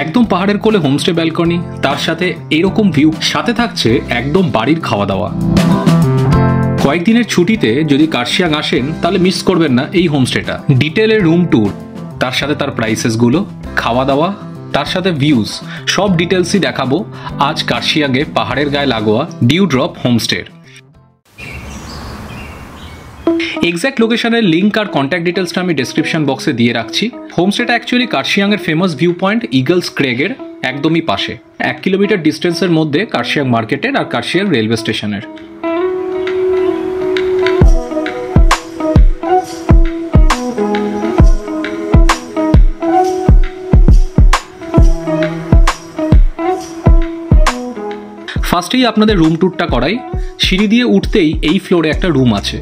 একদম পাহাড়ের কোলে হোমস্টে ব্যালকনি, তার সাথে এরকম ভিউ, সাথে থাকছে একদম বাড়ির খাওয়া দাওয়া। কয়েকদিনের ছুটিতে যদি কার্শিয়াং আসেন তাহলে মিস করবেন না এই হোমস্টেটা। ডিটেলের রুম ট্যুর, তার সাথে তার প্রাইসেসগুলো, খাওয়া দাওয়া, তার সাথে ভিউজ, সব ডিটেলসই দেখাবো আজ কার্শিয়াংয়ে পাহাড়ের গায়ে লাগোয়া ডিউ ড্রপ হোমস্টের। এক্স্যাক্ট লোকেশনের লিঙ্ক আর কন্ট্যাক্ট ডিটেলসটা আমি ডেসক্রিপশন বক্সে দিয়ে রাখছি। হোমস্টেটা অ্যাকচুয়ালি কার্শিয়াংয়ের ফেমাস ভিউ পয়েন্ট ইগলস ক্রেগের একদমই পাশে, 1 কিলোমিটার ডিস্টেন্সের মধ্যে কার্শিয়াং মার্কেটের আর কার্শিয়াং রেলওয়ে স্টেশনের। ফার্স্টেই আপনাদের রুম ট্যুরটা করাই। সিঁড়ি দিয়ে উঠতেই এই ফ্লোরে একটা রুম আছে,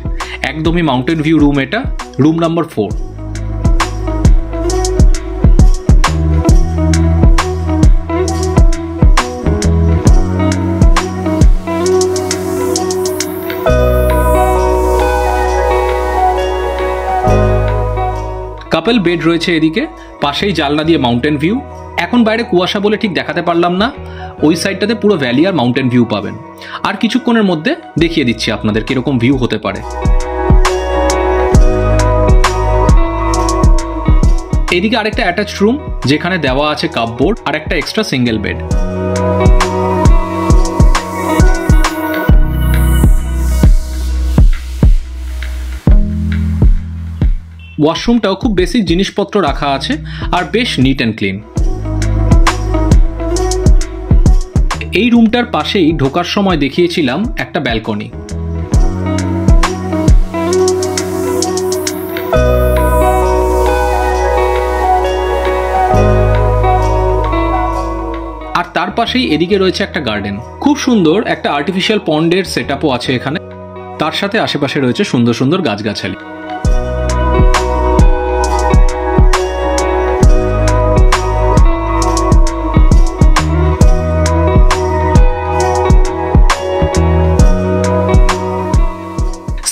একদমই মাউন্টেন ভিউ রুম, এটা রুম নাম্বার 4। কাপল বেড রয়েছে এদিকে, পাশেই জানলা দিয়ে মাউন্টেন ভিউ। এখন বাইরে কুয়াশা বলে ঠিক দেখাতে পারলাম না, ওই সাইডটাতে পুরো ভ্যালি আর মাউন্টেন ভিউ পাবেন। আর কিছুক্ষণের মধ্যে দেখিয়ে দিচ্ছি আপনাদের কিরকম ভিউ হতে পারে। এদিকে আরেকটা অ্যাটাচড রুম, যেখানে দেওয়া আছে কাপবোর্ড আর একটা এক্সট্রা সিঙ্গেল বেড। ওয়াশরুমটাও খুব বেসিক জিনিসপত্র রাখা আছে আর বেশ নিট অ্যান্ড ক্লিন। এই রুমটার পাশেই ঢোকার সময় দেখিয়েছিলাম একটা ব্যালকনি। আর তার পাশেই এদিকে রয়েছে একটা গার্ডেন, খুব সুন্দর একটা আর্টিফিশিয়াল পন্ডের সেটআপও আছে এখানে। তার সাথে আশেপাশে রয়েছে সুন্দর সুন্দর গাছগাছালি।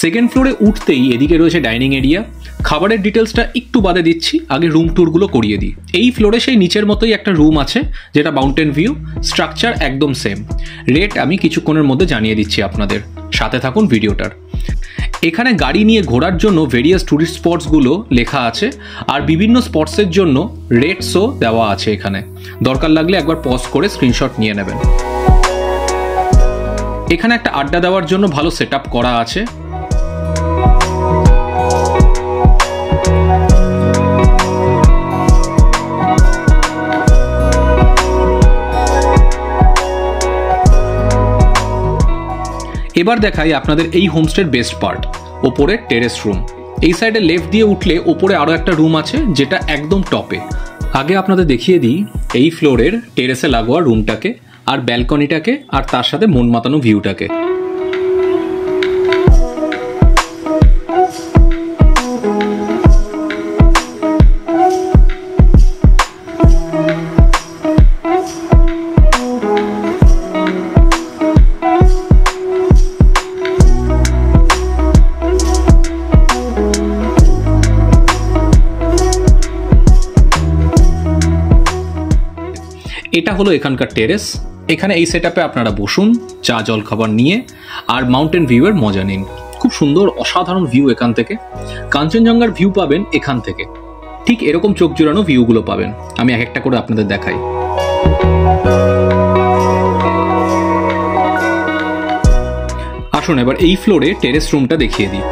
সেকেন্ড ফ্লোরে উঠতেই এদিকে রয়েছে ডাইনিং এরিয়া। খাবারের ডিটেলসটা একটু বাদে দিচ্ছি, আগে রুম ট্যুরগুলো করিয়ে দিই। এই ফ্লোরে সেই নিচের মতোই একটা রুম আছে, যেটা মাউন্টেন ভিউ, স্ট্রাকচার একদম সেম। রেট আমি কিছুক্ষণের মধ্যে জানিয়ে দিচ্ছি আপনাদের, সাথে থাকুন ভিডিওটার। এখানে গাড়ি নিয়ে ঘোরার জন্য ভেরিয়াস ট্যুরিস্ট স্পটসগুলো লেখা আছে, আর বিভিন্ন স্পটসের জন্য রেটসও দেওয়া আছে এখানে। দরকার লাগলে একবার পজ করে স্ক্রিনশট নিয়ে নেবেন। এখানে একটা আড্ডা দেওয়ার জন্য ভালো সেটআপ করা আছে। এবার দেখাই আপনাদের এই হোমস্টের বেস্ট পার্ট, ওপরে টেরেস রুম। এই সাইডে লেফট দিয়ে উঠলে ওপরে আরও একটা রুম আছে, যেটা একদম টপে। আগে আপনাদের দেখিয়ে দিই এই ফ্লোরের টেরেসে লাগোয়া রুমটাকে, আর ব্যালকনিটাকে, আর তার সাথে মন মাতানো ভিউটাকে। এটা হলো এখানকার টেরেস। এখানে এই সেটআপে আপনারা বসুন, চা জল খাবার নিয়ে, আর মাউন্টেন ভিউ এর মজা নিন। খুব সুন্দর অসাধারণ ভিউ এখান থেকে। কাঞ্চনজঙ্ঘার ভিউ পাবেন এখান থেকে, ঠিক এরকম চোখ জোড়ানো ভিউগুলো পাবেন। আমি এক একটা করে আপনাদের দেখাই। আসুন এবার এই ফ্লোরে টেরেস রুমটা দেখিয়ে দিই।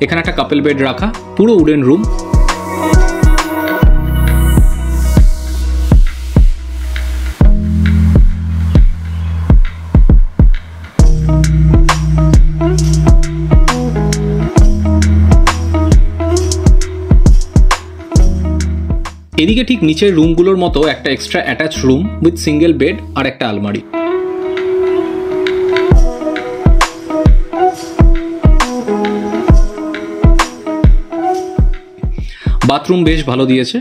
এখানে একটা কাপল বেড রাখা, পুরো উডেন রুম। এদিকে ঠিক নিচের রুমগুলোর মতো একটা extra attach room with single bed আর একটা আলমারি। বাথরুম বেশ ভালো দিয়েছে।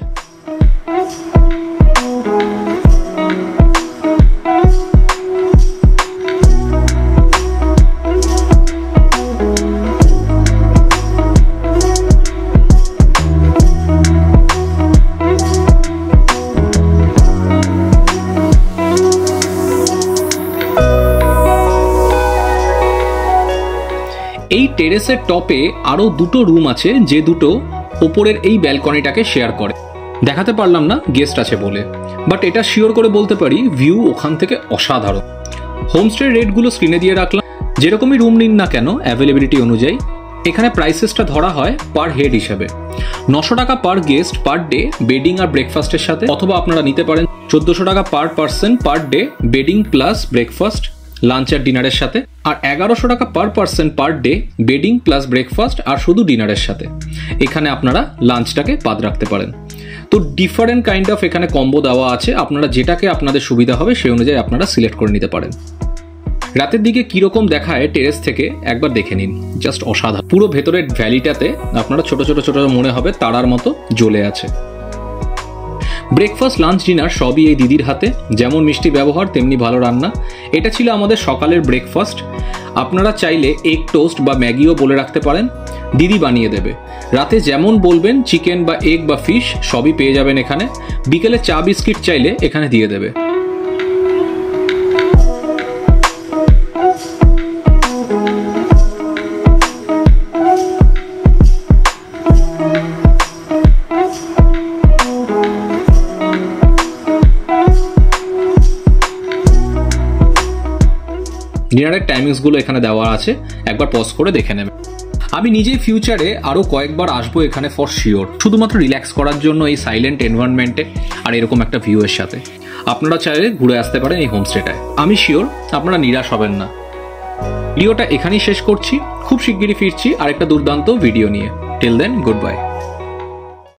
এই টেরেসের টপে আরো দুটো রুম আছে, যে দুটো ওপরের এই ব্যালকনিটাকে শেয়ার করে। দেখাতে পারলাম না গেস্ট আছে বলে, বাট এটা শিওর করে বলতে পারি ভিউ ওখান থেকে অসাধারণ। হোমস্টের রেটগুলো স্ক্রিনে দিয়ে রাখলাম। যেরকমই রুম নিন না কেন অ্যাভেলেবিলিটি অনুযায়ী এখানে প্রাইসেসটা ধরা হয় পার হেড হিসেবে। 900 টাকা per guest per day bedding আর ব্রেকফাস্টের সাথে, অথবা আপনারা নিতে পারেন 1400 টাকা per person per day bedding plus breakfast lunch আর ডিনারের সাথে, আর 1100 টাকা per person per day bedding plus breakfast আর শুধু ডিনারের সাথে। এখানে আপনারা লাঞ্চটাকে বাদ রাখতে পারেন। তো ডিফারেন্ট কাইন্ড অফ এখানে কম্বো দেওয়া আছে, আপনারা যেটাকে আপনাদের সুবিধা হবে সেই অনুযায়ী আপনারা সিলেক্ট করে নিতে পারেন। রাতের দিকে কিরকম দেখায় টেরেস থেকে একবার দেখে নিন, জাস্ট অসাধারণ। পুরো ভেতরের ভ্যালিটাতে আপনারা ছোট ছোট ছোট মনে হবে তারার মতো জ্বলে আছে। ব্রেকফাস্ট লাঞ্চ ডিনার সবই এই দিদির হাতে, যেমন মিষ্টি ব্যবহার তেমনি ভালো রান্না। এটা ছিল আমাদের সকালের ব্রেকফাস্ট। আপনারা চাইলে এগ টোস্ট বা ম্যাগিও বলে রাখতে পারেন, দিদি বানিয়ে দেবে। রাতে যেমন বলবেন চিকেন বা এগ বা ফিশ সবই পেয়ে যাবেন এখানে। বিকেলে চা বিস্কিট চাইলে এখানে দিয়ে দেবে। ডিনারের টাইমিংসগুলো এখানে দেওয়া আছে, একবার পজ করে দেখে নেবেন। আমি নিজেই ফিউচারে আরও কয়েকবার আসবো এখানে ফর শিওর, শুধুমাত্র রিল্যাক্স করার জন্য এই সাইলেন্ট এনভায়রনমেন্টে আর এরকম একটা ভিউয়ের সাথে। আপনারা চাইলে ঘুরে আসতে পারেন এই হোমস্টেটায়। আমি শিওর আপনারা নিরাশ হবেন না। ভিডিওটা এখানেই শেষ করছি, খুব শিগগিরই ফিরছি আরেকটা দুর্দান্ত ভিডিও নিয়ে। Till then good by.